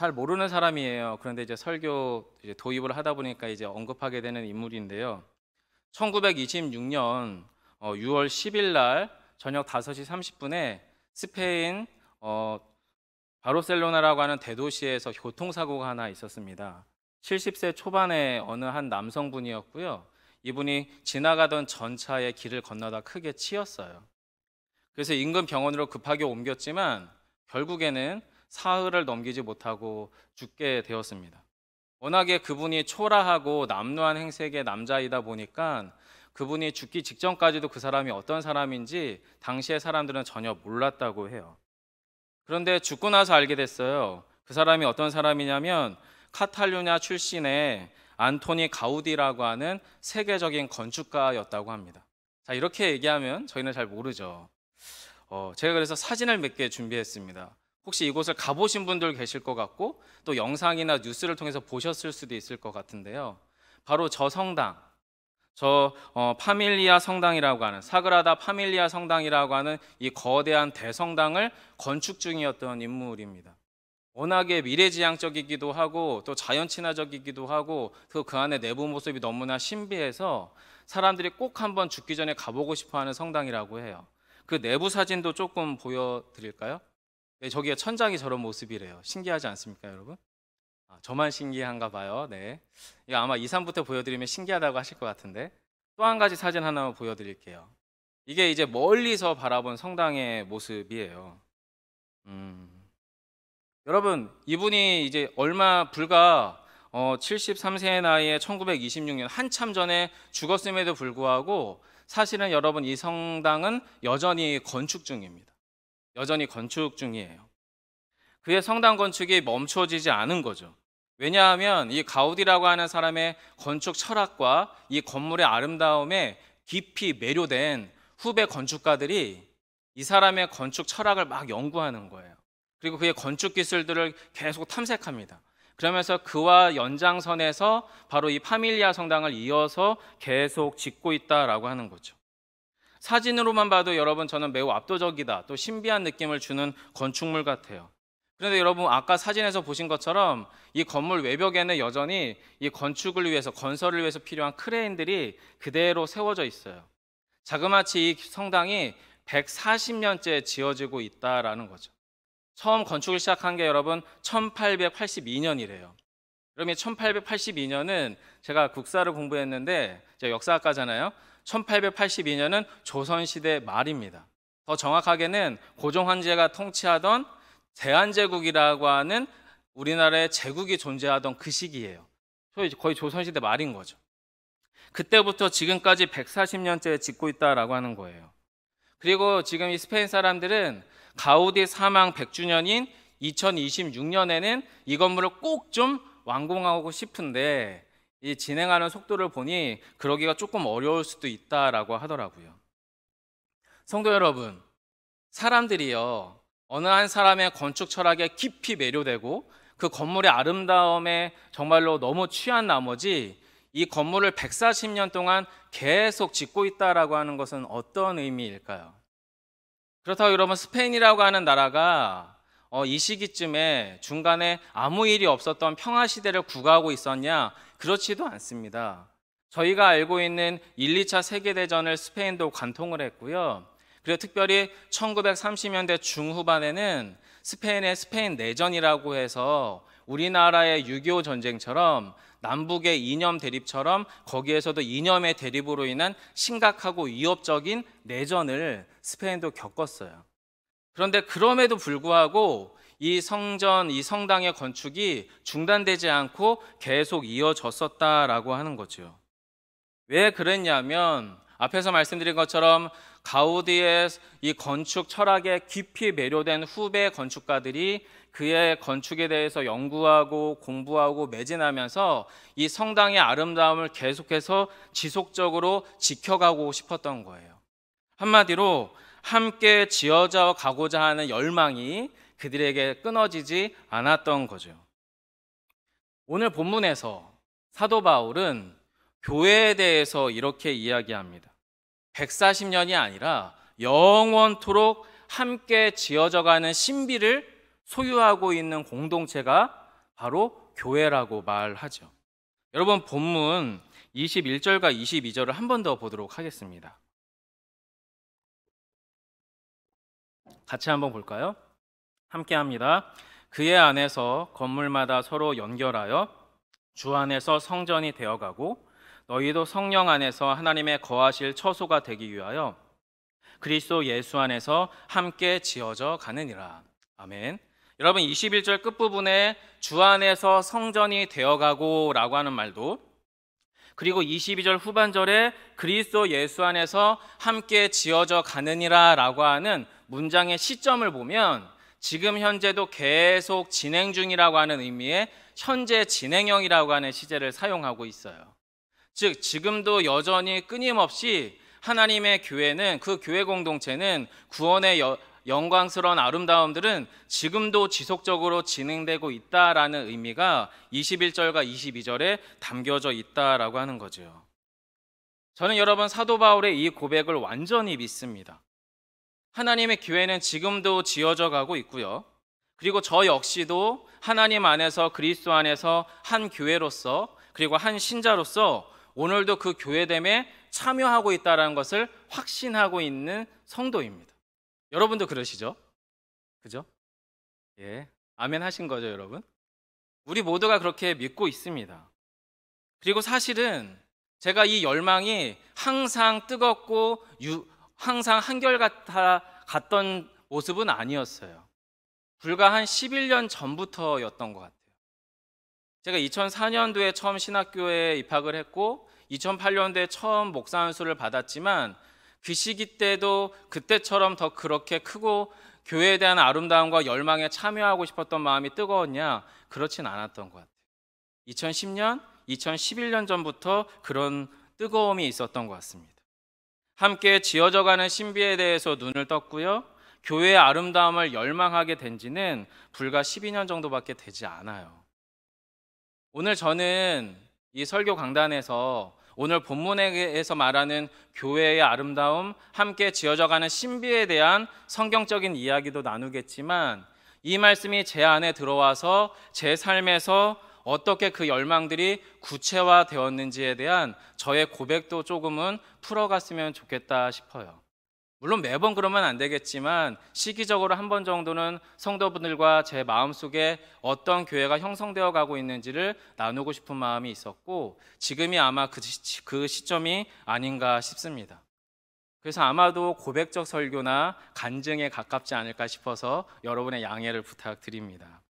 잘 모르는 사람이에요. 그런데 이제 설교 이제 도입을 하다 보니까 이제 언급하게 되는 인물인데요. 1926년 6월 10일 날 저녁 5시 30분에 스페인 바르셀로나라고 하는 대도시에서 교통사고가 하나 있었습니다. 70세 초반의 어느 한 남성분이었고요. 이분이 지나가던 전차의 길을 건너다 크게 치였어요. 그래서 인근 병원으로 급하게 옮겼지만 결국에는 사흘을 넘기지 못하고 죽게 되었습니다. 워낙에 그분이 초라하고 남루한 행색의 남자이다 보니까 그분이 죽기 직전까지도 그 사람이 어떤 사람인지 당시의 사람들은 전혀 몰랐다고 해요. 그런데 죽고 나서 알게 됐어요. 그 사람이 어떤 사람이냐면 카탈루냐 출신의 안토니 가우디라고 하는 세계적인 건축가였다고 합니다. 자, 이렇게 얘기하면 저희는 잘 모르죠. 제가 그래서 사진을 몇 개 준비했습니다. 혹시 이곳을 가보신 분들 계실 것 같고 또 영상이나 뉴스를 통해서 보셨을 수도 있을 것 같은데요. 바로 저 성당, 파밀리아 성당이라고 하는 사그라다 파밀리아 성당이라고 하는 이 거대한 대성당을 건축 중이었던 인물입니다. 워낙에 미래지향적이기도 하고 또 자연 친화적이기도 하고 또 그 안에 내부 모습이 너무나 신비해서 사람들이 꼭 한번 죽기 전에 가보고 싶어하는 성당이라고 해요. 그 내부 사진도 조금 보여드릴까요? 네, 저기에 천장이 저런 모습이래요. 신기하지 않습니까, 여러분? 저만 신기한가 봐요. 네, 이거 아마 2, 3부터 보여드리면 신기하다고 하실 것 같은데 또 한 가지 사진 하나만 보여드릴게요. 이게 이제 멀리서 바라본 성당의 모습이에요. 여러분, 이분이 이제 불과 73세의 나이에 1926년 한참 전에 죽었음에도 불구하고 사실은 여러분 이 성당은 여전히 건축 중입니다. 여전히 건축 중이에요. 그의 성당 건축이 멈춰지지 않은 거죠. 왜냐하면 이 가우디라고 하는 사람의 건축 철학과 이 건물의 아름다움에 깊이 매료된 후배 건축가들이 이 사람의 건축 철학을 막 연구하는 거예요. 그리고 그의 건축 기술들을 계속 탐색합니다. 그러면서 그와 연장선에서 바로 이 파밀리아 성당을 이어서 계속 짓고 있다라고 하는 거죠. 사진으로만 봐도 여러분 저는 매우 압도적이다, 또 신비한 느낌을 주는 건축물 같아요. 그런데 여러분 아까 사진에서 보신 것처럼 이 건물 외벽에는 여전히 이 건축을 위해서, 건설을 위해서 필요한 크레인들이 그대로 세워져 있어요. 자그마치 이 성당이 140년째 지어지고 있다라는 거죠. 처음 건축을 시작한 게 여러분 1882년이래요. 그러면 1882년은 제가 국사를 공부했는데 제가 역사학과잖아요. 1882년은 조선시대 말입니다. 더 정확하게는 고종 황제가 통치하던 대한제국이라고 하는 우리나라의 제국이 존재하던 그 시기예요. 거의 조선시대 말인 거죠. 그때부터 지금까지 140년째 짓고 있다라고 하는 거예요. 그리고 지금 이 스페인 사람들은 가우디 사망 100주년인 2026년에는 이 건물을 꼭 좀 완공하고 싶은데 이 진행하는 속도를 보니 그러기가 조금 어려울 수도 있다라고 하더라고요. 성도 여러분, 사람들이요, 어느 한 사람의 건축 철학에 깊이 매료되고 그 건물의 아름다움에 정말로 너무 취한 나머지 이 건물을 140년 동안 계속 짓고 있다라고 하는 것은 어떤 의미일까요? 그렇다고 여러분 스페인이라고 하는 나라가 이 시기쯤에 중간에 아무 일이 없었던 평화 시대를 구가하고 있었냐? 그렇지도 않습니다. 저희가 알고 있는 1, 2차 세계대전을 스페인도 관통을 했고요. 그리고 특별히 1930년대 중후반에는 스페인의 스페인 내전이라고 해서 우리나라의 6.25 전쟁처럼 남북의 이념 대립처럼 거기에서도 이념의 대립으로 인한 심각하고 위협적인 내전을 스페인도 겪었어요. 그런데 그럼에도 불구하고 이 성당의 건축이 중단되지 않고 계속 이어졌었다라고 하는 거죠. 왜 그랬냐면 앞에서 말씀드린 것처럼 가우디의 이 건축 철학에 깊이 매료된 후배 건축가들이 그의 건축에 대해서 연구하고 공부하고 매진하면서 이 성당의 아름다움을 계속해서 지속적으로 지켜가고 싶었던 거예요. 한마디로 함께 지어져 가고자 하는 열망이 그들에게 끊어지지 않았던 거죠. 오늘 본문에서 사도 바울은 교회에 대해서 이렇게 이야기합니다. 140년이 아니라 영원토록 함께 지어져가는 신비를 소유하고 있는 공동체가 바로 교회라고 말하죠. 여러분, 본문 21절과 22절을 한 번 더 보도록 하겠습니다. 같이 한번 볼까요? 함께 합니다. 그의 안에서 건물마다 서로 연결하여 주 안에서 성전이 되어가고 너희도 성령 안에서 하나님의 거하실 처소가 되기 위하여 그리스도 예수 안에서 함께 지어져 가느니라. 아멘. 여러분, 21절 끝부분에 주 안에서 성전이 되어가고 라고 하는 말도, 그리고 22절 후반절에 그리스도 예수 안에서 함께 지어져 가느니라 라고 하는 문장의 시점을 보면 지금 현재도 계속 진행 중이라고 하는 의미의 현재 진행형이라고 하는 시제를 사용하고 있어요. 즉, 지금도 여전히 끊임없이 하나님의 교회는, 그 교회 공동체는, 구원의 영광스러운 아름다움들은 지금도 지속적으로 진행되고 있다라는 의미가 21절과 22절에 담겨져 있다라고 하는 거죠. 저는 여러분, 사도 바울의 이 고백을 완전히 믿습니다. 하나님의 교회는 지금도 지어져 가고 있고요. 그리고 저 역시도 하나님 안에서, 그리스도 안에서 한 교회로서, 그리고 한 신자로서 오늘도 그 교회됨에 참여하고 있다는 것을 확신하고 있는 성도입니다. 여러분도 그러시죠? 그죠? 예, 아멘 하신 거죠, 여러분? 우리 모두가 그렇게 믿고 있습니다. 그리고 사실은 제가 이 열망이 항상 뜨겁고 항상 한결같던 모습은 아니었어요. 불과 한 11년 전부터였던 것 같아요. 제가 2004년도에 처음 신학교에 입학을 했고 2008년도에 처음 목사 안수를 받았지만 그 시기 때도 그때처럼 더 그렇게 크고 교회에 대한 아름다움과 열망에 참여하고 싶었던 마음이 뜨거웠냐? 그렇진 않았던 것 같아요. 2010년, 2011년 전부터 그런 뜨거움이 있었던 것 같습니다. 함께 지어져가는 신비에 대해서 눈을 떴고요. 교회의 아름다움을 열망하게 된 지는 불과 12년 정도밖에 되지 않아요. 오늘 저는 이 설교 강단에서 오늘 본문에서 말하는 교회의 아름다움, 함께 지어져가는 신비에 대한 성경적인 이야기도 나누겠지만 이 말씀이 제 안에 들어와서 제 삶에서 어떻게 그 열망들이 구체화되었는지에 대한 저의 고백도 조금은 풀어갔으면 좋겠다 싶어요. 물론 매번 그러면 안 되겠지만 시기적으로 한 번 정도는 성도분들과 제 마음속에 어떤 교회가 형성되어 가고 있는지를 나누고 싶은 마음이 있었고 지금이 아마 그 시점이 아닌가 싶습니다. 그래서 아마도 고백적 설교나 간증에 가깝지 않을까 싶어서 여러분의 양해를 부탁드립니다.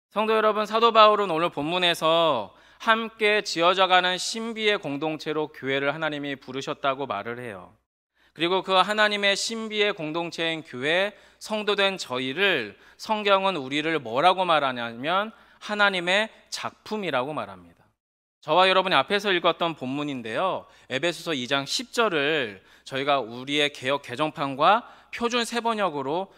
성도 여러분, 사도 바울은 오늘 본문에서 함께 지어져가는 신비의 공동체로 교회를 하나님이 부르셨다고 말을 해요. 그리고 그 하나님의 신비의 공동체인 교회, 성도된 저희를 성경은 우리를 뭐라고 말하냐면 하나님의 작품이라고 말합니다. 저와 여러분이 앞에서 읽었던 본문인데요, 에베소서 2장 10절을 저희가 우리의 개역 개정판과 표준 세번역으로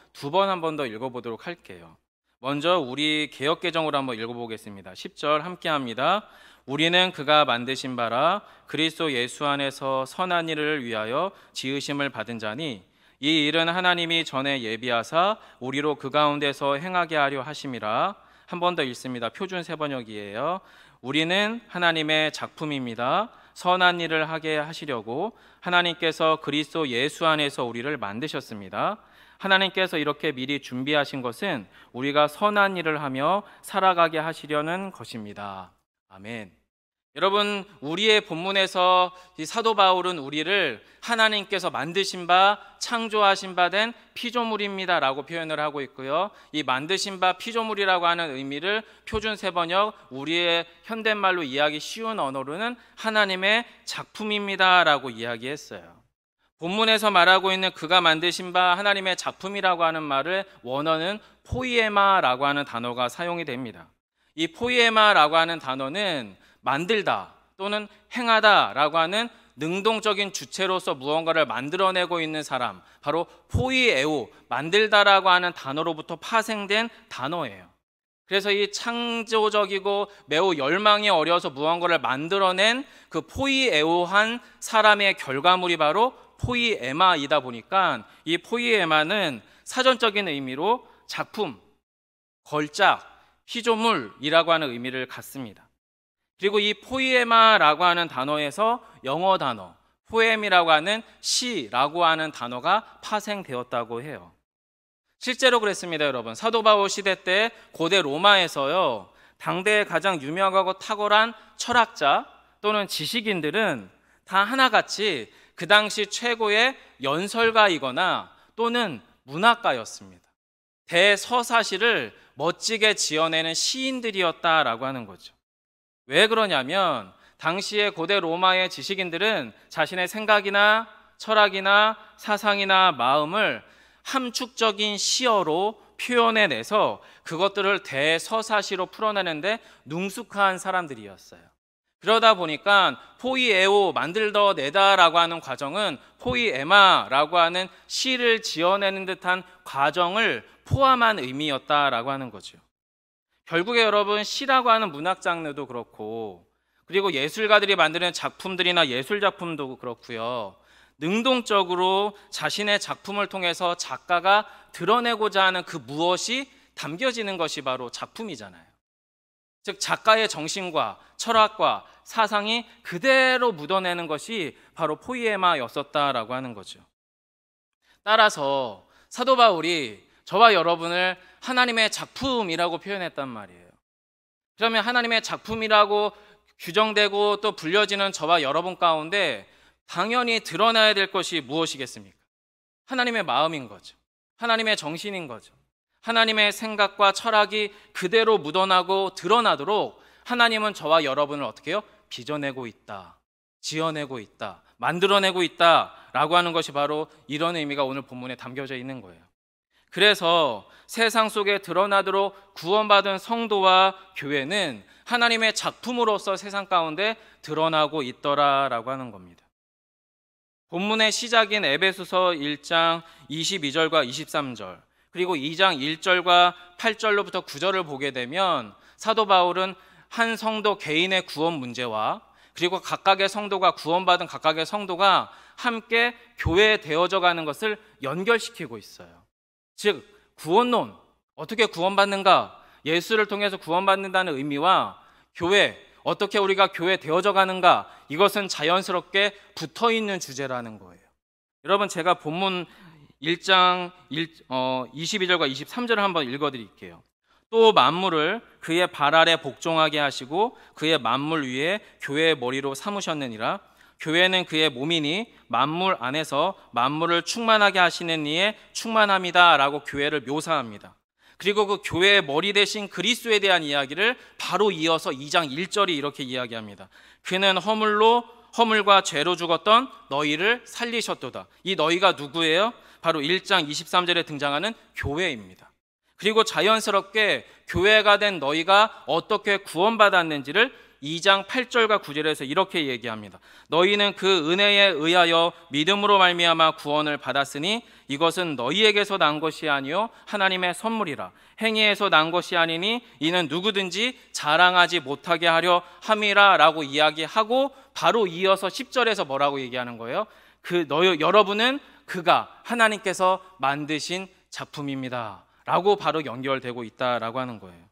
한 번 더 읽어보도록 할게요. 먼저 우리 개역 개정으로 한번 읽어보겠습니다. 10절 함께 합니다. 우리는 그가 만드신 바라 그리스도 예수 안에서 선한 일을 위하여 지으심을 받은 자니 이 일은 하나님이 전에 예비하사 우리로 그 가운데서 행하게 하려 하심이라. 한 번 더 읽습니다. 표준 세번역이에요. 우리는 하나님의 작품입니다. 선한 일을 하게 하시려고 하나님께서 그리스도 예수 안에서 우리를 만드셨습니다. 하나님께서 이렇게 미리 준비하신 것은 우리가 선한 일을 하며 살아가게 하시려는 것입니다. 아멘. 여러분, 우리의 본문에서 이 사도 바울은 우리를 하나님께서 만드신 바, 창조하신 바 된 피조물입니다 라고 표현을 하고 있고요. 이 만드신 바 피조물이라고 하는 의미를 표준 세번역, 우리의 현대말로 이해하기 쉬운 언어로는 하나님의 작품입니다 라고 이야기했어요. 본문에서 말하고 있는 그가 만드신 바 하나님의 작품이라고 하는 말을 원어는 포이에마라고 하는 단어가 사용이 됩니다. 이 포이에마라고 하는 단어는 만들다 또는 행하다라고 하는 능동적인 주체로서 무언가를 만들어내고 있는 사람, 바로 포이에오, 만들다라고 하는 단어로부터 파생된 단어예요. 그래서 이 창조적이고 매우 열망이 어려서 무언가를 만들어낸 그 포이에오한 사람의 결과물이 바로 포이에마이다 보니까 이 포이에마는 사전적인 의미로 작품, 걸작, 피조물이라고 하는 의미를 갖습니다. 그리고 이 포이에마라고 하는 단어에서 영어 단어 포엠이라고 하는 시라고 하는 단어가 파생되었다고 해요. 실제로 그랬습니다, 여러분. 사도 바울 시대 때 고대 로마에서요, 당대의 가장 유명하고 탁월한 철학자 또는 지식인들은 다 하나같이 그 당시 최고의 연설가이거나 또는 문학가였습니다. 대서사시를 멋지게 지어내는 시인들이었다라고 하는 거죠. 왜 그러냐면 당시의 고대 로마의 지식인들은 자신의 생각이나 철학이나 사상이나 마음을 함축적인 시어로 표현해내서 그것들을 대서사시로 풀어내는데 능숙한 사람들이었어요. 그러다 보니까 포이에오, 만들더 내다라고 하는 과정은 포이에마라고 하는 시를 지어내는 듯한 과정을 포함한 의미였다라고 하는 거죠. 결국에 여러분, 시라고 하는 문학 장르도 그렇고, 그리고 예술가들이 만드는 작품들이나 예술 작품도 그렇고요, 능동적으로 자신의 작품을 통해서 작가가 드러내고자 하는 그 무엇이 담겨지는 것이 바로 작품이잖아요. 즉 작가의 정신과 철학과 사상이 그대로 묻어내는 것이 바로 포이에마였었다라고 하는 거죠. 따라서 사도 바울이 저와 여러분을 하나님의 작품이라고 표현했단 말이에요. 그러면 하나님의 작품이라고 규정되고 또 불려지는 저와 여러분 가운데 당연히 드러나야 될 것이 무엇이겠습니까? 하나님의 마음인 거죠. 하나님의 정신인 거죠. 하나님의 생각과 철학이 그대로 묻어나고 드러나도록 하나님은 저와 여러분을 어떻게 해요? 빚어내고 있다, 지어내고 있다, 만들어내고 있다라고 하는 것이 바로 이런 의미가 오늘 본문에 담겨져 있는 거예요. 그래서 세상 속에 드러나도록 구원받은 성도와 교회는 하나님의 작품으로서 세상 가운데 드러나고 있더라라고 하는 겁니다. 본문의 시작인 에베소서 1장 22절과 23절 그리고 2장 1절과 8절로부터 9절을 보게 되면 사도 바울은 한 성도 개인의 구원 문제와 그리고 각각의 성도가 구원받은 각각의 성도가 함께 교회에 되어져 가는 것을 연결시키고 있어요. 즉 구원론, 어떻게 구원받는가, 예수를 통해서 구원받는다는 의미와 교회, 어떻게 우리가 교회 되어져 가는가, 이것은 자연스럽게 붙어있는 주제라는 거예요. 여러분, 제가 본문 1장 22절과 23절을 한번 읽어드릴게요. 또 만물을 그의 발 아래 복종하게 하시고 그의 만물 위에 교회의 머리로 삼으셨느니라. 교회는 그의 몸이니 만물 안에서 만물을 충만하게 하시는 이의 충만함이다 라고 교회를 묘사합니다. 그리고 그 교회의 머리 대신 그리스도에 대한 이야기를 바로 이어서 2장 1절이 이렇게 이야기합니다. 그는 허물과 죄로 죽었던 너희를 살리셨도다. 이 너희가 누구예요? 바로 1장 23절에 등장하는 교회입니다. 그리고 자연스럽게 교회가 된 너희가 어떻게 구원받았는지를 2장 8절과 9절에서 이렇게 얘기합니다. 너희는 그 은혜에 의하여 믿음으로 말미암아 구원을 받았으니 이것은 너희에게서 난 것이 아니요 하나님의 선물이라. 행위에서 난 것이 아니니 이는 누구든지 자랑하지 못하게 하려 함이라 라고 이야기하고 바로 이어서 10절에서 뭐라고 얘기하는 거예요? 여러분은 그가 하나님께서 만드신 작품입니다 라고 바로 연결되고 있다라고 하는 거예요.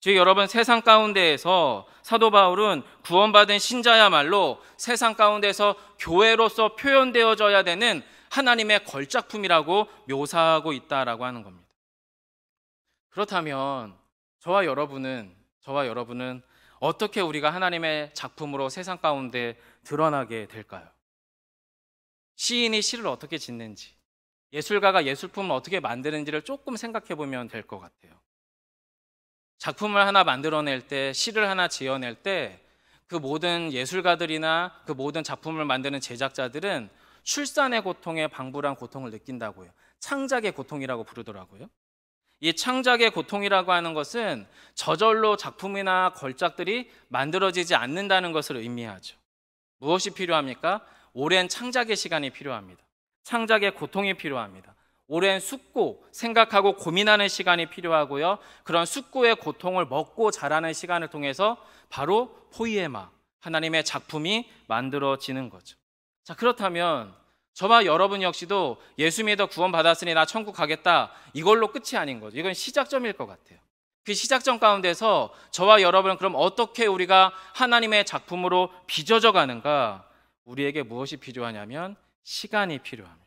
즉 여러분, 세상 가운데에서 사도 바울은 구원받은 신자야말로 세상 가운데서 교회로서 표현되어져야 되는 하나님의 걸작품이라고 묘사하고 있다라고 하는 겁니다. 그렇다면 저와 여러분은 어떻게 우리가 하나님의 작품으로 세상 가운데 드러나게 될까요? 시인이 시를 어떻게 짓는지, 예술가가 예술품을 어떻게 만드는지를 조금 생각해 보면 될 것 같아요. 작품을 하나 만들어낼 때, 시를 하나 지어낼 때 그 모든 예술가들이나 그 모든 작품을 만드는 제작자들은 출산의 고통에 방불한 고통을 느낀다고요. 창작의 고통이라고 부르더라고요. 이 창작의 고통이라고 하는 것은 저절로 작품이나 걸작들이 만들어지지 않는다는 것을 의미하죠. 무엇이 필요합니까? 오랜 창작의 시간이 필요합니다. 창작의 고통이 필요합니다. 오랜 숙고, 생각하고 고민하는 시간이 필요하고요. 그런 숙고의 고통을 먹고 자라는 시간을 통해서 바로 포이에마, 하나님의 작품이 만들어지는 거죠. 자, 그렇다면 저와 여러분 역시도 예수 믿어 구원받았으니 나 천국 가겠다, 이걸로 끝이 아닌 거죠. 이건 시작점일 것 같아요. 그 그 시작점 가운데서 저와 여러분은 그럼 어떻게 우리가 하나님의 작품으로 빚어져 가는가? 우리에게 무엇이 필요하냐면 시간이 필요합니다.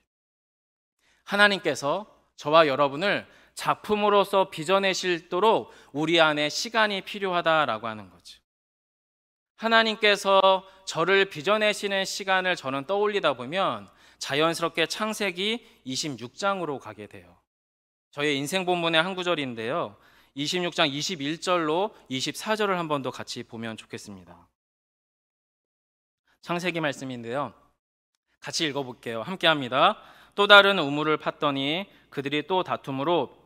하나님께서 저와 여러분을 작품으로서 빚어내시도록 우리 안에 시간이 필요하다라고 하는 거죠. 하나님께서 저를 빚어내시는 시간을 저는 떠올리다 보면 자연스럽게 창세기 26장으로 가게 돼요. 저의 인생 본문의 한 구절인데요. 26장 21절로 24절을 한 번 더 같이 보면 좋겠습니다. 창세기 말씀인데요. 같이 읽어볼게요. 함께 합니다. 또 다른 우물을 팠더니 그들이 또 다툼으로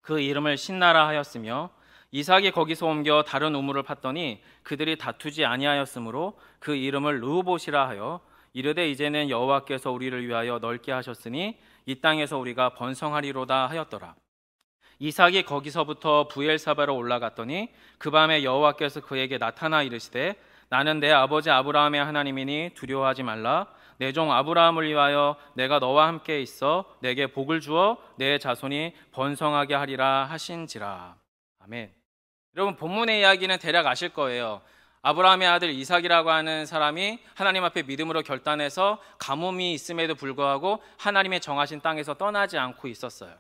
그 이름을 신나라 하였으며 이삭이 거기서 옮겨 다른 우물을 팠더니 그들이 다투지 아니하였으므로 그 이름을 르호봇이라 하여 이르되 이제는 여호와께서 우리를 위하여 넓게 하셨으니 이 땅에서 우리가 번성하리로다 하였더라. 이삭이 거기서부터 부엘사바로 올라갔더니 그 밤에 여호와께서 그에게 나타나 이르시되 나는 내 아버지 아브라함의 하나님이니 두려워하지 말라. 내 종 아브라함을 위하여 내가 너와 함께 있어 내게 복을 주어 내 자손이 번성하게 하리라 하신지라. 아멘. 여러분, 본문의 이야기는 대략 아실 거예요. 아브라함의 아들 이삭이라고 하는 사람이 하나님 앞에 믿음으로 결단해서 가뭄이 있음에도 불구하고 하나님의 정하신 땅에서 떠나지 않고 있었어요.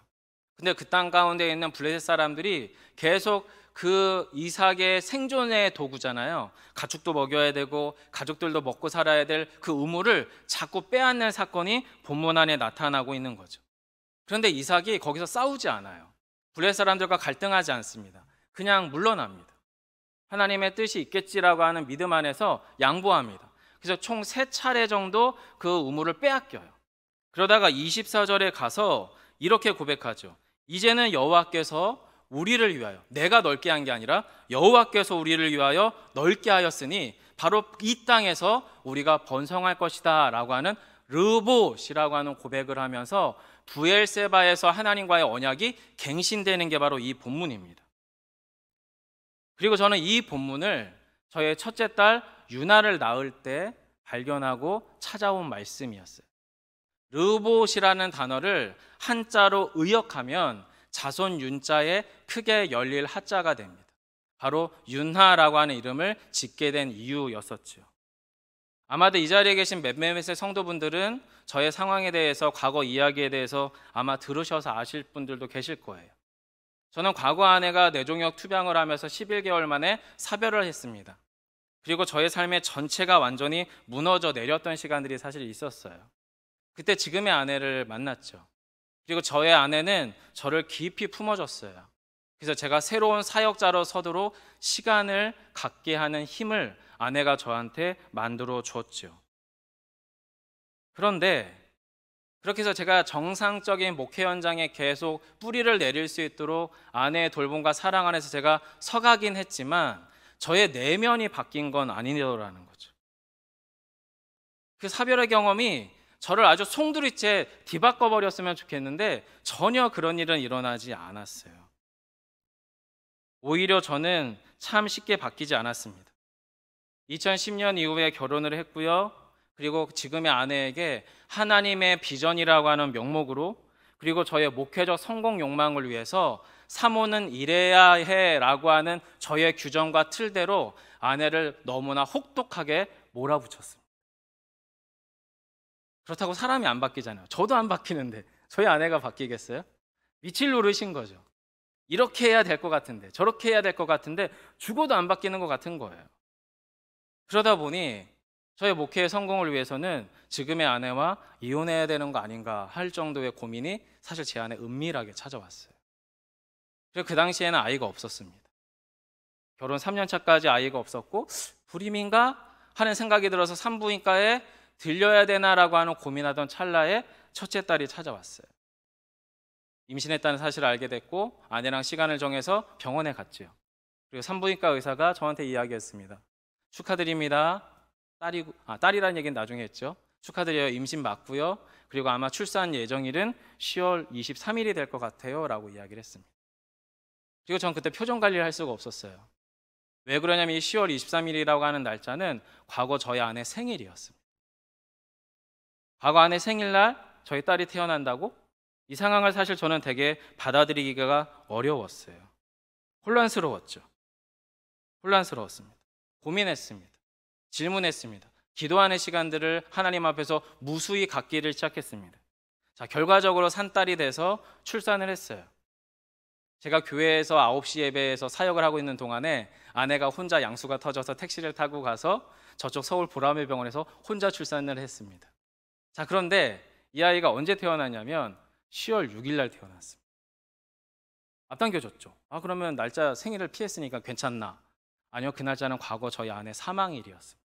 근데 그 땅 가운데 있는 블레셋 사람들이 계속 그 이삭의 생존의 도구잖아요. 가축도 먹여야 되고 가족들도 먹고 살아야 될 그 우물을 자꾸 빼앗는 사건이 본문 안에 나타나고 있는 거죠. 그런데 이삭이 거기서 싸우지 않아요. 블레셋 사람들과 갈등하지 않습니다. 그냥 물러납니다. 하나님의 뜻이 있겠지라고 하는 믿음 안에서 양보합니다. 그래서 총 3차례 정도 그 우물을 빼앗겨요. 그러다가 24절에 가서 이렇게 고백하죠. 이제는 여호와께서 우리를 위하여, 내가 넓게 한 게 아니라 여호와께서 우리를 위하여 넓게 하였으니 바로 이 땅에서 우리가 번성할 것이다 라고 하는 르봇이라고 하는 고백을 하면서 부엘세바에서 하나님과의 언약이 갱신되는 게 바로 이 본문입니다. 그리고 저는 이 본문을 저의 첫째 딸 유나를 낳을 때 발견하고 찾아온 말씀이었어요. 르봇이라는 단어를 한자로 의역하면 자손 윤자에 크게 열릴 하자가 됩니다. 바로 윤하라고 하는 이름을 짓게 된 이유였었죠. 아마도 이 자리에 계신 몇몇의 성도분들은 저의 상황에 대해서, 과거 이야기에 대해서 아마 들으셔서 아실 분들도 계실 거예요. 저는 과거 아내가 뇌종역 투병을 하면서 11개월 만에 사별을 했습니다. 그리고 저의 삶의 전체가 완전히 무너져 내렸던 시간들이 사실 있었어요. 그때 지금의 아내를 만났죠. 그리고 저의 아내는 저를 깊이 품어줬어요. 그래서 제가 새로운 사역자로 서도록 시간을 갖게 하는 힘을 아내가 저한테 만들어 주었죠. 그런데 그렇게 해서 제가 정상적인 목회 현장에 계속 뿌리를 내릴 수 있도록 아내의 돌봄과 사랑 안에서 제가 서가긴 했지만 저의 내면이 바뀐 건 아니더라는 거죠. 그 사별의 경험이 저를 아주 송두리째 뒤바꿔 버렸으면 좋겠는데 전혀 그런 일은 일어나지 않았어요. 오히려 저는 참 쉽게 바뀌지 않았습니다. 2010년 이후에 결혼을 했고요. 그리고 지금의 아내에게 하나님의 비전이라고 하는 명목으로, 그리고 저의 목회적 성공 욕망을 위해서 사모는 이래야 해라고 하는 저의 규정과 틀대로 아내를 너무나 혹독하게 몰아붙였습니다. 그렇다고 사람이 안 바뀌잖아요. 저도 안 바뀌는데 저희 아내가 바뀌겠어요? 미칠 노릇인 거죠. 이렇게 해야 될 것 같은데, 저렇게 해야 될 것 같은데 죽어도 안 바뀌는 것 같은 거예요. 그러다 보니 저의 목회의 성공을 위해서는 지금의 아내와 이혼해야 되는 거 아닌가 할 정도의 고민이 사실 제 안에 은밀하게 찾아왔어요. 그리고 그 당시에는 아이가 없었습니다. 결혼 3년 차까지 아이가 없었고 불임인가 하는 생각이 들어서 산부인과에 들려야 되나라고 하는 고민하던 찰나에 첫째 딸이 찾아왔어요. 임신했다는 사실을 알게 됐고 아내랑 시간을 정해서 병원에 갔죠. 그리고 산부인과 의사가 저한테 이야기했습니다. 축하드립니다. 딸이라는 얘기는 나중에 했죠. 축하드려요. 임신 맞고요. 그리고 아마 출산 예정일은 10월 23일이 될 것 같아요 라고 이야기를 했습니다. 그리고 전 그때 표정 관리를 할 수가 없었어요. 왜 그러냐면 이 10월 23일이라고 하는 날짜는 과거 저희 아내 생일이었습니다. 과거 아내 생일날 저희 딸이 태어난다고? 이 상황을 사실 저는 되게 받아들이기가 어려웠어요. 혼란스러웠죠. 혼란스러웠습니다. 고민했습니다. 질문했습니다. 기도하는 시간들을 하나님 앞에서 무수히 갖기를 시작했습니다. 자, 결과적으로 산딸이 돼서 출산을 했어요. 제가 교회에서 9시 예배에서 사역을 하고 있는 동안에 아내가 혼자 양수가 터져서 택시를 타고 가서 저쪽 서울 보라매 병원에서 혼자 출산을 했습니다. 자, 그런데 이 아이가 언제 태어났냐면 10월 6일 날 태어났습니다. 앞당겨졌죠. 아, 그러면 날짜 생일을 피했으니까 괜찮나? 아니요, 그 날짜는 과거 저희 아내 사망일이었습니다.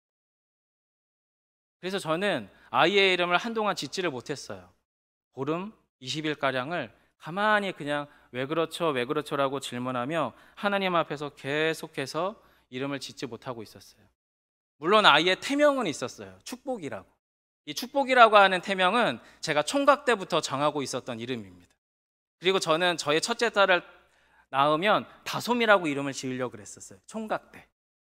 그래서 저는 아이의 이름을 한동안 짓지를 못했어요. 보름 20일가량을 가만히 그냥 왜 그렇죠, 왜 그렇죠라고 질문하며 하나님 앞에서 계속해서 이름을 짓지 못하고 있었어요. 물론 아이의 태명은 있었어요. 축복이라고. 이 축복이라고 하는 태명은 제가 총각 때부터 정하고 있었던 이름입니다. 그리고 저는 저의 첫째 딸을 낳으면 다솜이라고 이름을 지으려고 그랬었어요. 총각 때.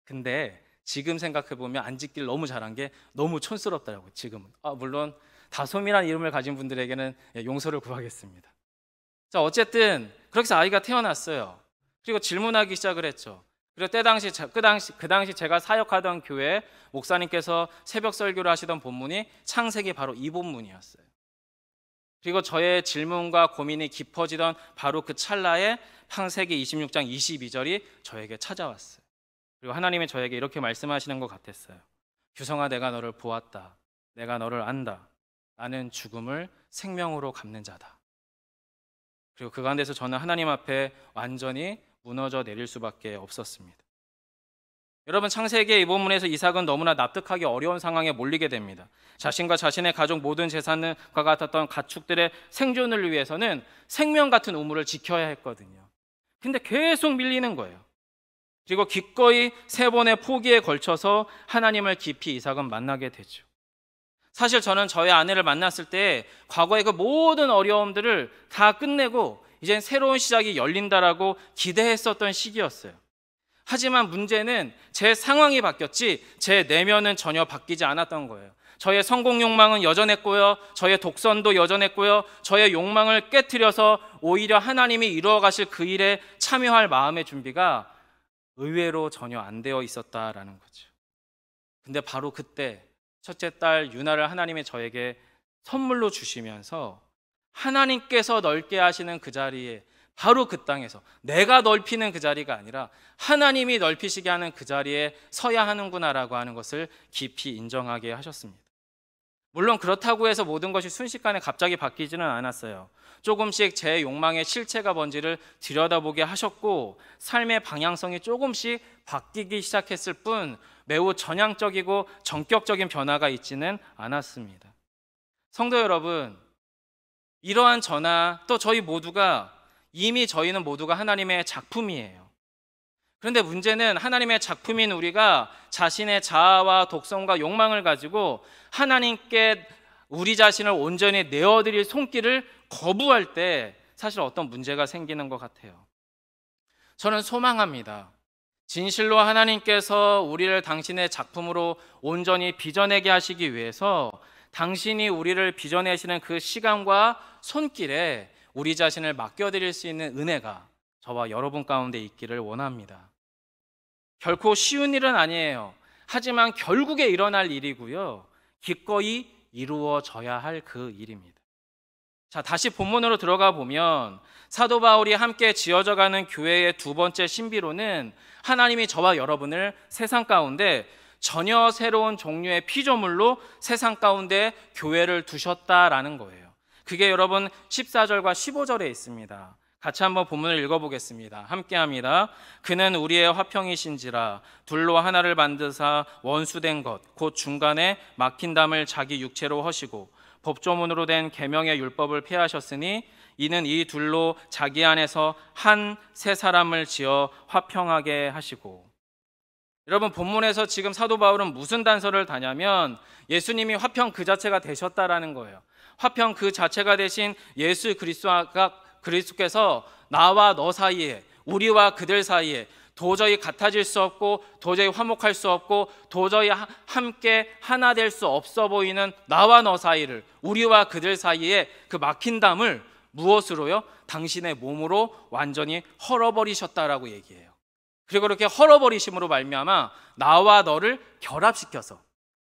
근데 지금 생각해보면 안 짓길 너무 잘한 게 너무 촌스럽더라고요. 지금은. 물론 다솜이라는 이름을 가진 분들에게는 용서를 구하겠습니다. 자, 어쨌든 그렇게 해서 아이가 태어났어요. 그리고 질문하기 시작을 했죠. 그리고 그 당시 제가 사역하던 교회 목사님께서 새벽 설교를 하시던 본문이 창세기 바로 이 본문이었어요. 그리고 저의 질문과 고민이 깊어지던 바로 그 찰나에 창세기 26장 22절이 저에게 찾아왔어요. 그리고 하나님이 저에게 이렇게 말씀하시는 것 같았어요. 규성아, 내가 너를 보았다. 내가 너를 안다. 나는 죽음을 생명으로 갚는 자다. 그리고 그 가운데서 저는 하나님 앞에 완전히 무너져 내릴 수밖에 없었습니다. 여러분, 창세기의 이 본문에서 이삭은 너무나 납득하기 어려운 상황에 몰리게 됩니다. 자신과 자신의 가족 모든 재산과 같았던 가축들의 생존을 위해서는 생명 같은 우물을 지켜야 했거든요. 근데 계속 밀리는 거예요. 그리고 기꺼이 3번의 포기에 걸쳐서 하나님을 깊이 이삭은 만나게 되죠. 사실 저는 저의 아내를 만났을 때 과거의 그 모든 어려움들을 다 끝내고 이젠 새로운 시작이 열린다라고 기대했었던 시기였어요. 하지만 문제는 제 상황이 바뀌었지 제 내면은 전혀 바뀌지 않았던 거예요. 저의 성공 욕망은 여전했고요. 저의 독선도 여전했고요. 저의 욕망을 깨트려서 오히려 하나님이 이루어 가실 그 일에 참여할 마음의 준비가 의외로 전혀 안 되어 있었다라는 거죠. 근데 바로 그때 첫째 딸 유나를 하나님이 저에게 선물로 주시면서 하나님께서 넓게 하시는 그 자리에, 바로 그 땅에서 내가 넓히는 그 자리가 아니라 하나님이 넓히시게 하는 그 자리에 서야 하는구나라고 하는 것을 깊이 인정하게 하셨습니다. 물론 그렇다고 해서 모든 것이 순식간에 갑자기 바뀌지는 않았어요. 조금씩 제 욕망의 실체가 뭔지를 들여다보게 하셨고 삶의 방향성이 조금씩 바뀌기 시작했을 뿐 매우 전향적이고 전격적인 변화가 있지는 않았습니다. 성도 여러분, 이러한 저나 또 저희 모두가 이미 저희는 모두가 하나님의 작품이에요. 그런데 문제는 하나님의 작품인 우리가 자신의 자아와 독성과 욕망을 가지고 하나님께 우리 자신을 온전히 내어드릴 손길을 거부할 때 사실 어떤 문제가 생기는 것 같아요. 저는 소망합니다. 진실로 하나님께서 우리를 당신의 작품으로 온전히 빚어내게 하시기 위해서 당신이 우리를 빚어내시는 그 시간과 손길에 우리 자신을 맡겨드릴 수 있는 은혜가 저와 여러분 가운데 있기를 원합니다. 결코 쉬운 일은 아니에요. 하지만 결국에 일어날 일이고요. 기꺼이 이루어져야 할 그 일입니다. 자, 다시 본문으로 들어가 보면 사도 바울이 함께 지어져가는 교회의 2번째 신비로는 하나님이 저와 여러분을 세상 가운데 전혀 새로운 종류의 피조물로 세상 가운데 교회를 두셨다라는 거예요. 그게 여러분 14절과 15절에 있습니다. 같이 한번 본문을 읽어보겠습니다. 함께합니다. 그는 우리의 화평이신지라 둘로 하나를 만드사 원수된 것 곧 중간에 막힌 담을 자기 육체로 허시고 법조문으로 된 계명의 율법을 폐하셨으니 이는 이 둘로 자기 안에서 한 새 사람을 지어 화평하게 하시고. 여러분, 본문에서 지금 사도 바울은 무슨 단서를 다냐면 예수님이 화평 그 자체가 되셨다라는 거예요. 화평 그 자체가 되신 예수 그리스도께서 나와 너 사이에, 우리와 그들 사이에 도저히 같아질 수 없고 도저히 화목할 수 없고 도저히 함께 하나 될 수 없어 보이는 나와 너 사이를, 우리와 그들 사이에 그 막힌 담을 무엇으로요? 당신의 몸으로 완전히 헐어버리셨다라고 얘기해요. 그리고 그렇게 헐어버리심으로 말미암아 나와 너를 결합시켜서,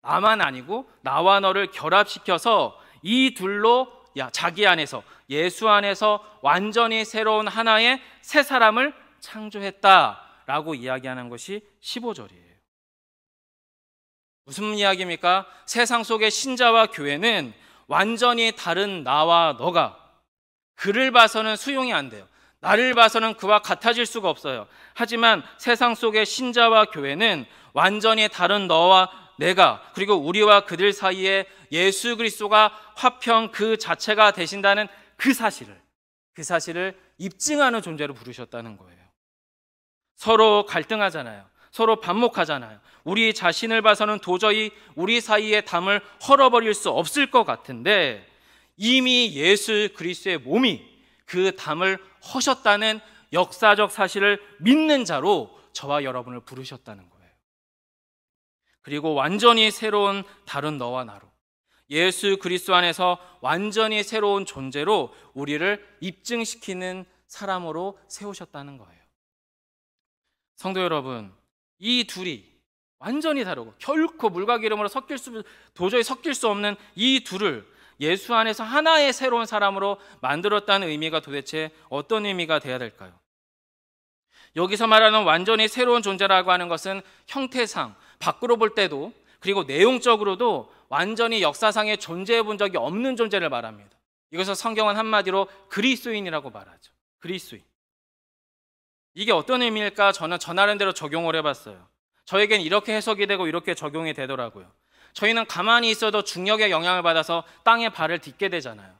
나만 아니고 나와 너를 결합시켜서 이 둘로 자기 안에서, 예수 안에서 완전히 새로운 하나의 새 사람을 창조했다라고 이야기하는 것이 15절이에요. 무슨 이야기입니까? 세상 속의 신자와 교회는 완전히 다른 나와 너가, 그를 봐서는 수용이 안 돼요. 나를 봐서는 그와 같아질 수가 없어요. 하지만 세상 속의 신자와 교회는 완전히 다른 너와 내가, 그리고 우리와 그들 사이에 예수 그리스도가 화평 그 자체가 되신다는 그 사실을 입증하는 존재로 부르셨다는 거예요. 서로 갈등하잖아요. 서로 반목하잖아요. 우리 자신을 봐서는 도저히 우리 사이의 담을 헐어버릴 수 없을 것 같은데 이미 예수 그리스도의 몸이 그 담을 허셨다는 역사적 사실을 믿는 자로 저와 여러분을 부르셨다는 거예요. 그리고 완전히 새로운 다른 너와 나로, 예수 그리스도 안에서 완전히 새로운 존재로 우리를 입증시키는 사람으로 세우셨다는 거예요. 성도 여러분, 이 둘이 완전히 다르고 결코 물과 기름으로 도저히 섞일 수 없는 이 둘을 예수 안에서 하나의 새로운 사람으로 만들었다는 의미가 도대체 어떤 의미가 돼야 될까요? 여기서 말하는 완전히 새로운 존재라고 하는 것은 형태상, 밖으로 볼 때도, 그리고 내용적으로도 완전히 역사상에 존재해 본 적이 없는 존재를 말합니다. 이것을 성경은 한마디로 그리스도인이라고 말하죠. 그리스도인. 이게 어떤 의미일까? 저는 저 나름대로 적용을 해봤어요. 저에겐 이렇게 해석이 되고 이렇게 적용이 되더라고요. 저희는 가만히 있어도 중력의 영향을 받아서 땅에 발을 딛게 되잖아요.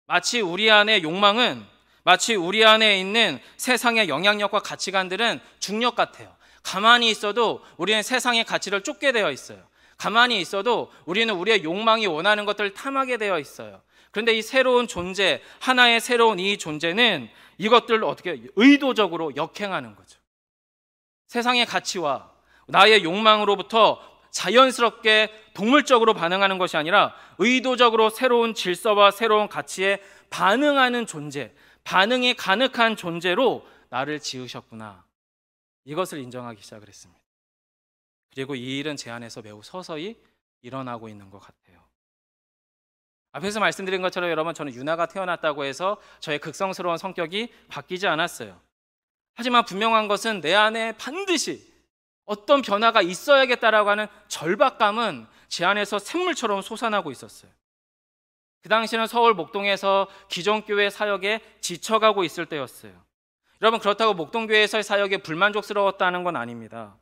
마치 우리 안에 욕망은, 마치 우리 안에 있는 세상의 영향력과 가치관들은 중력 같아요. 가만히 있어도 우리는 세상의 가치를 쫓게 되어 있어요. 가만히 있어도 우리는 우리의 욕망이 원하는 것들을 탐하게 되어 있어요. 그런데 이 새로운 존재, 하나의 새로운 이 존재는 이것들을 어떻게 의도적으로 역행하는 거죠. 세상의 가치와 나의 욕망으로부터 자연스럽게 동물적으로 반응하는 것이 아니라 의도적으로 새로운 질서와 새로운 가치에 반응하는 존재, 반응이 가능한 존재로 나를 지으셨구나. 이것을 인정하기 시작을 했습니다. 그리고 이 일은 제 안에서 매우 서서히 일어나고 있는 것 같아요. 앞에서 말씀드린 것처럼 여러분, 저는 유나가 태어났다고 해서 저의 극성스러운 성격이 바뀌지 않았어요. 하지만 분명한 것은 내 안에 반드시 어떤 변화가 있어야겠다라고 하는 절박감은 제 안에서 샘물처럼 솟아나고 있었어요. 그 당시는 서울 목동에서 기존교회 사역에 지쳐가고 있을 때였어요. 여러분, 그렇다고 목동교회에서의 사역에 불만족스러웠다는 건 아닙니다.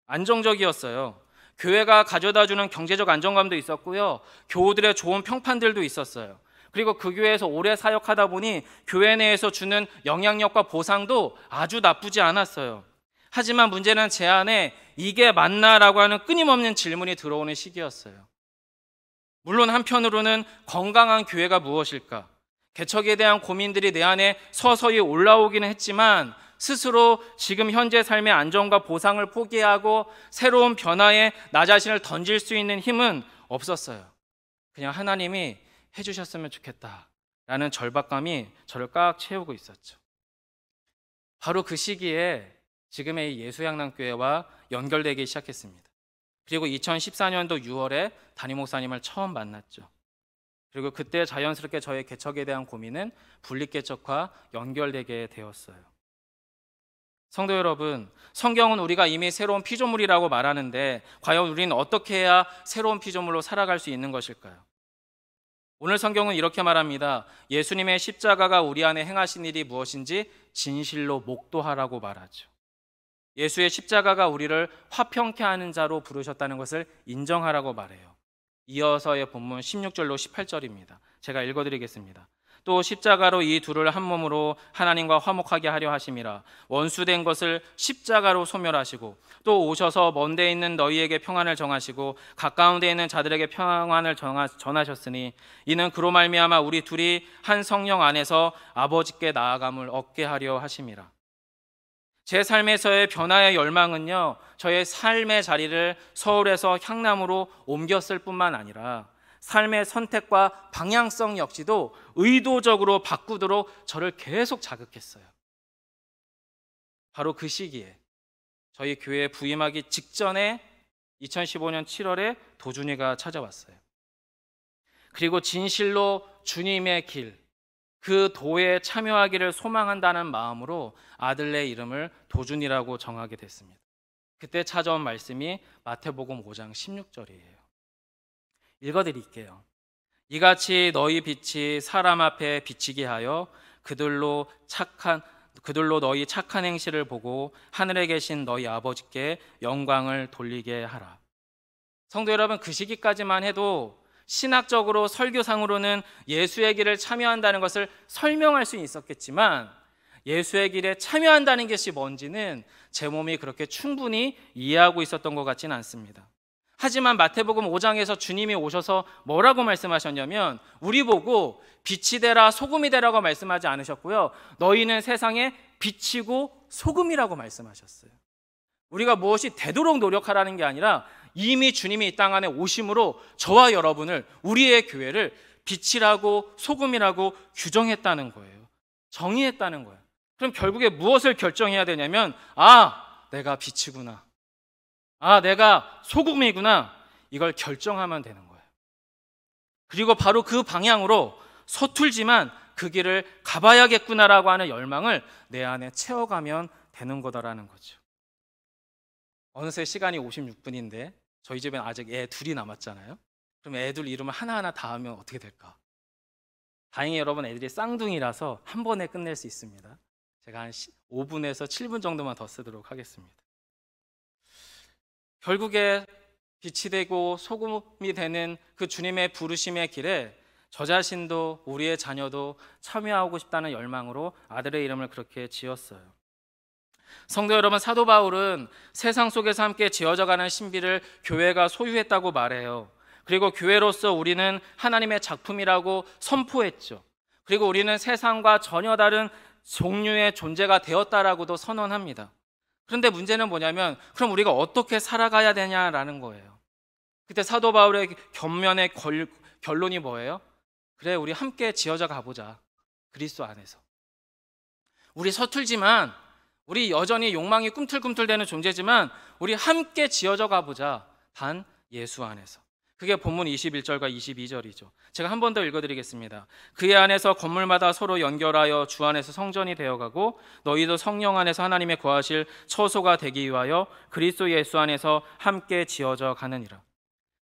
안정적이었어요. 교회가 가져다주는 경제적 안정감도 있었고요. 교우들의 좋은 평판들도 있었어요. 그리고 그 교회에서 오래 사역하다 보니 교회 내에서 주는 영향력과 보상도 아주 나쁘지 않았어요. 하지만 문제는 제 안에 이게 맞나라고 하는 끊임없는 질문이 들어오는 시기였어요. 물론 한편으로는 건강한 교회가 무엇일까? 개척에 대한 고민들이 내 안에 서서히 올라오기는 했지만 스스로 지금 현재 삶의 안정과 보상을 포기하고 새로운 변화에 나 자신을 던질 수 있는 힘은 없었어요. 그냥 하나님이 해주셨으면 좋겠다라는 절박감이 저를 꽉 채우고 있었죠. 바로 그 시기에 지금의 예수양남교회와 연결되기 시작했습니다. 그리고 2014년도 6월에 담임 목사님을 처음 만났죠. 그리고 그때 자연스럽게 저의 개척에 대한 고민은 분립개척과 연결되게 되었어요. 성도 여러분, 성경은 우리가 이미 새로운 피조물이라고 말하는데 과연 우리는 어떻게 해야 새로운 피조물로 살아갈 수 있는 것일까요? 오늘 성경은 이렇게 말합니다. 예수님의 십자가가 우리 안에 행하신 일이 무엇인지 진실로 목도하라고 말하죠. 예수의 십자가가 우리를 화평케 하는 자로 부르셨다는 것을 인정하라고 말해요. 이어서의 본문 16절로 18절입니다. 제가 읽어드리겠습니다. 또 십자가로 이 둘을 한 몸으로 하나님과 화목하게 하려 하심이라. 원수된 것을 십자가로 소멸하시고 또 오셔서 먼 데 있는 너희에게 평안을 정하시고 가까운 데 있는 자들에게 평안을 전하셨으니 이는 그로 말미암아 우리 둘이 한 성령 안에서 아버지께 나아감을 얻게 하려 하심이라. 제 삶에서의 변화의 열망은요, 저의 삶의 자리를 서울에서 향남으로 옮겼을 뿐만 아니라 삶의 선택과 방향성 역시도 의도적으로 바꾸도록 저를 계속 자극했어요. 바로 그 시기에 저희 교회에 부임하기 직전에 2015년 7월에 도준이가 찾아왔어요. 그리고 진실로 주님의 길, 그 도에 참여하기를 소망한다는 마음으로 아들의 이름을 도준이라고 정하게 됐습니다. 그때 찾아온 말씀이 마태복음 5장 16절이에요. 읽어드릴게요. 이같이 너희 빛이 사람 앞에 비치게 하여 그들로 너희 착한 행실을 보고 하늘에 계신 너희 아버지께 영광을 돌리게 하라. 성도 여러분, 그 시기까지만 해도 신학적으로 설교상으로는 예수의 길을 참여한다는 것을 설명할 수 있었겠지만 예수의 길에 참여한다는 것이 뭔지는 제 몸이 그렇게 충분히 이해하고 있었던 것 같지는 않습니다. 하지만 마태복음 5장에서 주님이 오셔서 뭐라고 말씀하셨냐면 우리 보고 빛이 되라 소금이 되라고 말씀하지 않으셨고요. 너희는 세상에 빛이고 소금이라고 말씀하셨어요. 우리가 무엇이 되도록 노력하라는 게 아니라 이미 주님이 이 땅 안에 오심으로 저와 여러분을, 우리의 교회를 빛이라고 소금이라고 규정했다는 거예요. 정의했다는 거예요. 그럼 결국에 무엇을 결정해야 되냐면 내가 빛이구나, 내가 소금이구나, 이걸 결정하면 되는 거예요. 그리고 바로 그 방향으로 서툴지만 그 길을 가봐야겠구나라고 하는 열망을 내 안에 채워가면 되는 거다라는 거죠. 어느새 시간이 56분인데 저희 집엔 아직 애 둘이 남았잖아요. 그럼 애들 이름을 하나하나 다 하면 어떻게 될까? 다행히 여러분 애들이 쌍둥이라서 한 번에 끝낼 수 있습니다. 제가 한 5분에서 7분 정도만 더 쓰도록 하겠습니다. 결국에 빛이 되고 소금이 되는 그 주님의 부르심의 길에 저 자신도 우리의 자녀도 참여하고 싶다는 열망으로 아들의 이름을 그렇게 지었어요. 성도 여러분, 사도 바울은 세상 속에서 함께 지어져가는 신비를 교회가 소유했다고 말해요. 그리고 교회로서 우리는 하나님의 작품이라고 선포했죠. 그리고 우리는 세상과 전혀 다른 종류의 존재가 되었다라고도 선언합니다. 그런데 문제는 뭐냐면 그럼 우리가 어떻게 살아가야 되냐라는 거예요. 그때 사도 바울의 견면의 결론이 뭐예요? 그래, 우리 함께 지어져 가보자. 그리스도 안에서. 우리 서툴지만, 우리 여전히 욕망이 꿈틀꿈틀대는 존재지만 우리 함께 지어져 가보자. 단 예수 안에서. 그게 본문 21절과 22절이죠. 제가 한 번 더 읽어드리겠습니다. 그의 안에서 건물마다 서로 연결하여 주 안에서 성전이 되어가고 너희도 성령 안에서 하나님의 거하실 처소가 되기 위하여 그리스도 예수 안에서 함께 지어져 가느니라.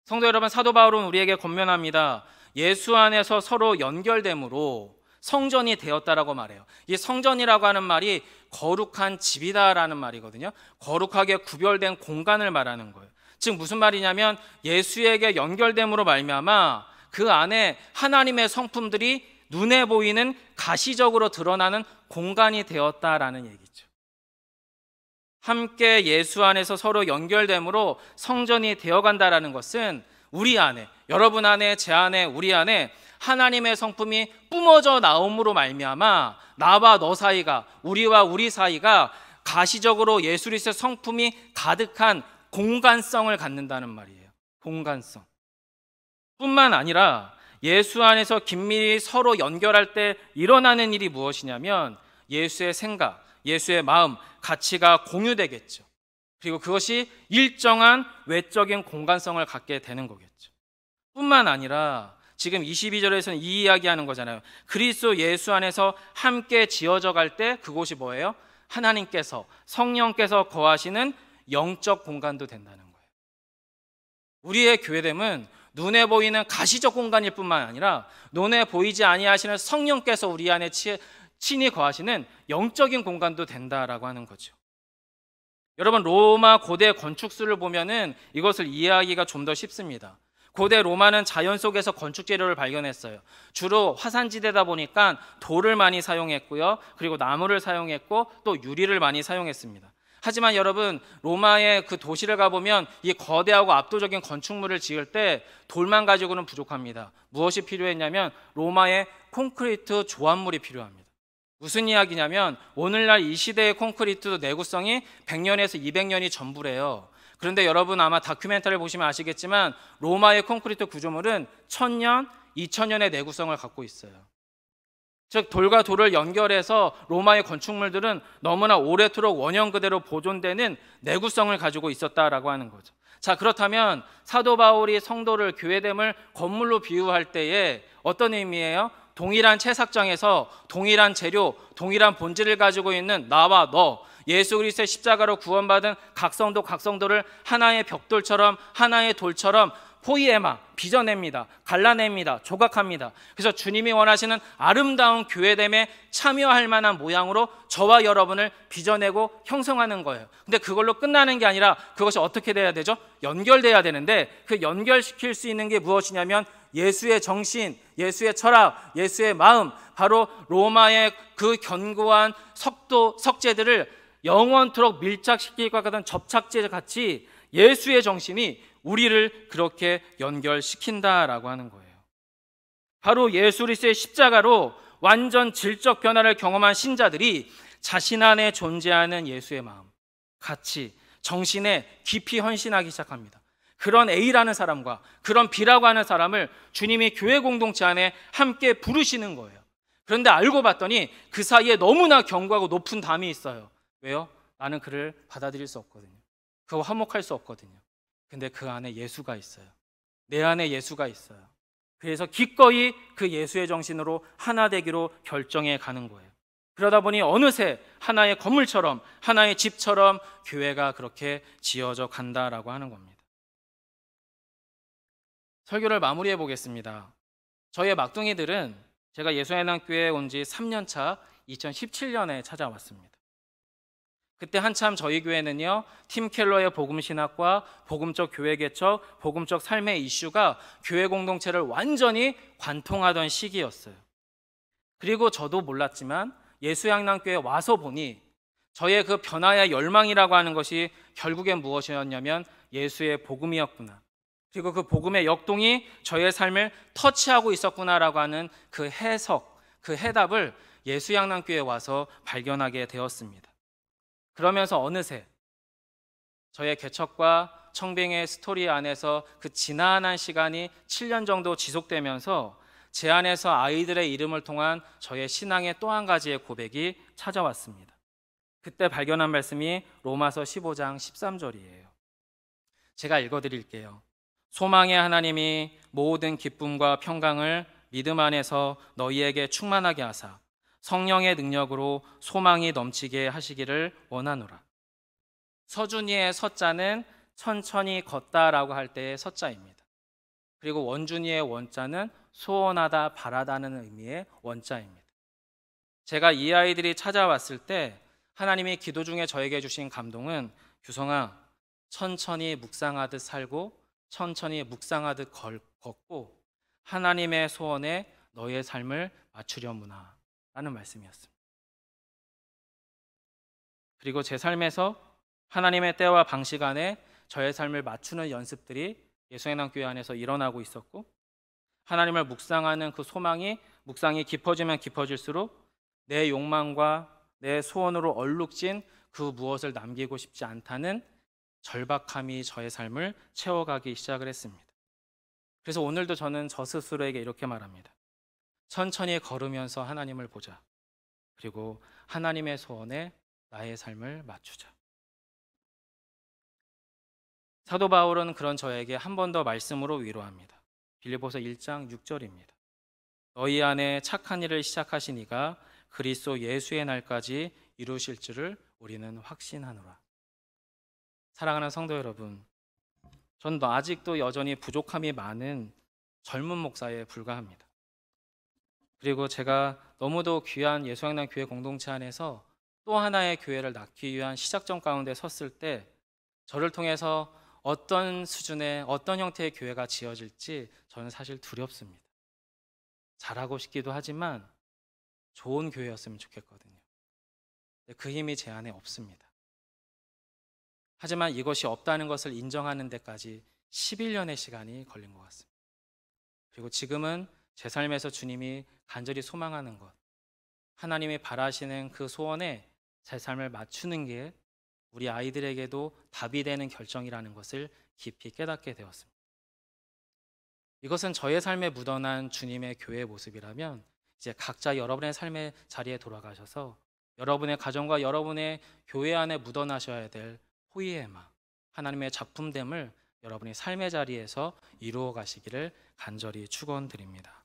성도 여러분, 사도 바울은 우리에게 권면합니다. 예수 안에서 서로 연결됨으로 성전이 되었다라고 말해요. 이 성전이라고 하는 말이 거룩한 집이다라는 말이거든요. 거룩하게 구별된 공간을 말하는 거예요. 즉 무슨 말이냐면 예수에게 연결됨으로 말미암아 그 안에 하나님의 성품들이 눈에 보이는 가시적으로 드러나는 공간이 되었다라는 얘기죠. 함께 예수 안에서 서로 연결됨으로 성전이 되어간다라는 것은 우리 안에, 여러분 안에, 제 안에, 우리 안에 하나님의 성품이 뿜어져 나옴으로 말미암아 나와 너 사이가, 우리와 우리 사이가 가시적으로 예수 그리스도의 성품이 가득한 공간성을 갖는다는 말이에요. 공간성. 뿐만 아니라 예수 안에서 긴밀히 서로 연결할 때 일어나는 일이 무엇이냐면 예수의 생각, 예수의 마음, 가치가 공유되겠죠. 그리고 그것이 일정한 외적인 공간성을 갖게 되는 거겠죠. 뿐만 아니라 지금 22절에서는 이 이야기하는 거잖아요. 그리스도 예수 안에서 함께 지어져 갈 때 그곳이 뭐예요? 하나님께서, 성령께서 거하시는 영적 공간도 된다는 거예요. 우리의 교회됨은 눈에 보이는 가시적 공간일 뿐만 아니라 눈에 보이지 아니하시는 성령께서 우리 안에 친히 거하시는 영적인 공간도 된다라고 하는 거죠. 여러분, 로마 고대 건축술을 보면은 이것을 이해하기가 좀 더 쉽습니다. 고대 로마는 자연 속에서 건축 재료를 발견했어요. 주로 화산지대다 보니까 돌을 많이 사용했고요. 그리고 나무를 사용했고 또 유리를 많이 사용했습니다. 하지만 여러분, 로마의 그 도시를 가보면 이 거대하고 압도적인 건축물을 지을 때 돌만 가지고는 부족합니다. 무엇이 필요했냐면 로마의 콘크리트 조합물이 필요합니다. 무슨 이야기냐면 오늘날 이 시대의 콘크리트도 내구성이 100년에서 200년이 전부래요. 그런데 여러분 아마 다큐멘터리를 보시면 아시겠지만 로마의 콘크리트 구조물은 1000년, 2000년의 내구성을 갖고 있어요. 즉 돌과 돌을 연결해서 로마의 건축물들은 너무나 오래도록 원형 그대로 보존되는 내구성을 가지고 있었다라고 하는 거죠. 자, 그렇다면 사도 바울이 성도를 교회됨을 건물로 비유할 때에 어떤 의미예요? 동일한 채석장에서 동일한 재료, 동일한 본질을 가지고 있는 나와 너, 예수 그리스도의 십자가로 구원받은 각 성도를 하나의 벽돌처럼, 하나의 돌처럼 포이에마, 빚어냅니다. 갈라냅니다. 조각합니다. 그래서 주님이 원하시는 아름다운 교회됨에 참여할 만한 모양으로 저와 여러분을 빚어내고 형성하는 거예요. 근데 그걸로 끝나는 게 아니라 그것이 어떻게 돼야 되죠? 연결돼야 되는데 그 연결시킬 수 있는 게 무엇이냐면 예수의 정신, 예수의 철학, 예수의 마음, 바로 로마의 그 견고한 석재들을 영원토록 밀착시킬 것 같은 접착제 같이 예수의 정신이 우리를 그렇게 연결시킨다라고 하는 거예요. 바로 예수 그리스도의 십자가로 완전 질적 변화를 경험한 신자들이 자신 안에 존재하는 예수의 마음, 가치, 정신에 깊이 헌신하기 시작합니다. 그런 A라는 사람과 그런 B라고 하는 사람을 주님이 교회 공동체 안에 함께 부르시는 거예요. 그런데 알고 봤더니 그 사이에 너무나 견고하고 높은 담이 있어요. 왜요? 나는 그를 받아들일 수 없거든요. 그거 화목할 수 없거든요. 근데 그 안에 예수가 있어요. 내 안에 예수가 있어요. 그래서 기꺼이 그 예수의 정신으로 하나 되기로 결정해 가는 거예요. 그러다 보니 어느새 하나의 건물처럼, 하나의 집처럼 교회가 그렇게 지어져 간다라고 하는 겁니다. 설교를 마무리해 보겠습니다. 저희의 막둥이들은 제가 예수의난교회에 온 지 3년 차 2017년에 찾아왔습니다. 그때 한참 저희 교회는요, 팀 켈러의 복음신학과 복음적 교회 개척, 복음적 삶의 이슈가 교회 공동체를 완전히 관통하던 시기였어요. 그리고 저도 몰랐지만 예수양랑교회에 와서 보니 저의 그 변화의 열망이라고 하는 것이 결국엔 무엇이었냐면 예수의 복음이었구나. 그리고 그 복음의 역동이 저의 삶을 터치하고 있었구나라고 하는 그 해석, 그 해답을 예수양랑교회에 와서 발견하게 되었습니다. 그러면서 어느새 저의 개척과 청빙의 스토리 안에서 그 지난한 시간이 7년 정도 지속되면서 제 안에서 아이들의 이름을 통한 저의 신앙의 또 한 가지의 고백이 찾아왔습니다. 그때 발견한 말씀이 로마서 15장 13절이에요. 제가 읽어드릴게요. 소망의 하나님이 모든 기쁨과 평강을 믿음 안에서 너희에게 충만하게 하사 성령의 능력으로 소망이 넘치게 하시기를 원하노라. 서준이의 서자는 천천히 걷다라고 할 때의 서자입니다. 그리고 원준이의 원자는 소원하다, 바라다는 의미의 원자입니다. 제가 이 아이들이 찾아왔을 때 하나님이 기도 중에 저에게 주신 감동은 규성아, 천천히 묵상하듯 살고 천천히 묵상하듯 걷고 하나님의 소원에 너의 삶을 맞추려무나 라는 말씀이었습니다. 그리고 제 삶에서 하나님의 때와 방식 안에 저의 삶을 맞추는 연습들이 예수의난교회 안에서 일어나고 있었고, 하나님을 묵상하는 그 묵상이 깊어지면 깊어질수록 내 욕망과 내 소원으로 얼룩진 그 무엇을 남기고 싶지 않다는 절박함이 저의 삶을 채워가기 시작을 했습니다. 그래서 오늘도 저는 저 스스로에게 이렇게 말합니다. 천천히 걸으면서 하나님을 보자. 그리고 하나님의 소원에 나의 삶을 맞추자. 사도 바울은 그런 저에게 한 번 더 말씀으로 위로합니다. 빌립보서 1장 6절입니다. 너희 안에 착한 일을 시작하신 이가 그리스도 예수의 날까지 이루실 줄을 우리는 확신하노라. 사랑하는 성도 여러분, 전 아직도 여전히 부족함이 많은 젊은 목사에 불과합니다. 그리고 제가 너무도 귀한 예수양랑교회 공동체 안에서 또 하나의 교회를 낳기 위한 시작점 가운데 섰을 때 저를 통해서 어떤 수준의 어떤 형태의 교회가 지어질지 저는 사실 두렵습니다. 잘하고 싶기도 하지만 좋은 교회였으면 좋겠거든요. 그 힘이 제 안에 없습니다. 하지만 이것이 없다는 것을 인정하는 데까지 11년의 시간이 걸린 것 같습니다. 그리고 지금은 제 삶에서 주님이 간절히 소망하는 것, 하나님이 바라시는 그 소원에 제 삶을 맞추는 게 우리 아이들에게도 답이 되는 결정이라는 것을 깊이 깨닫게 되었습니다. 이것은 저의 삶에 묻어난 주님의 교회의 모습이라면 이제 각자 여러분의 삶의 자리에 돌아가셔서 여러분의 가정과 여러분의 교회 안에 묻어나셔야 될 호의의 마, 하나님의 작품됨을 여러분이 삶의 자리에서 이루어 가시기를 간절히 축원드립니다.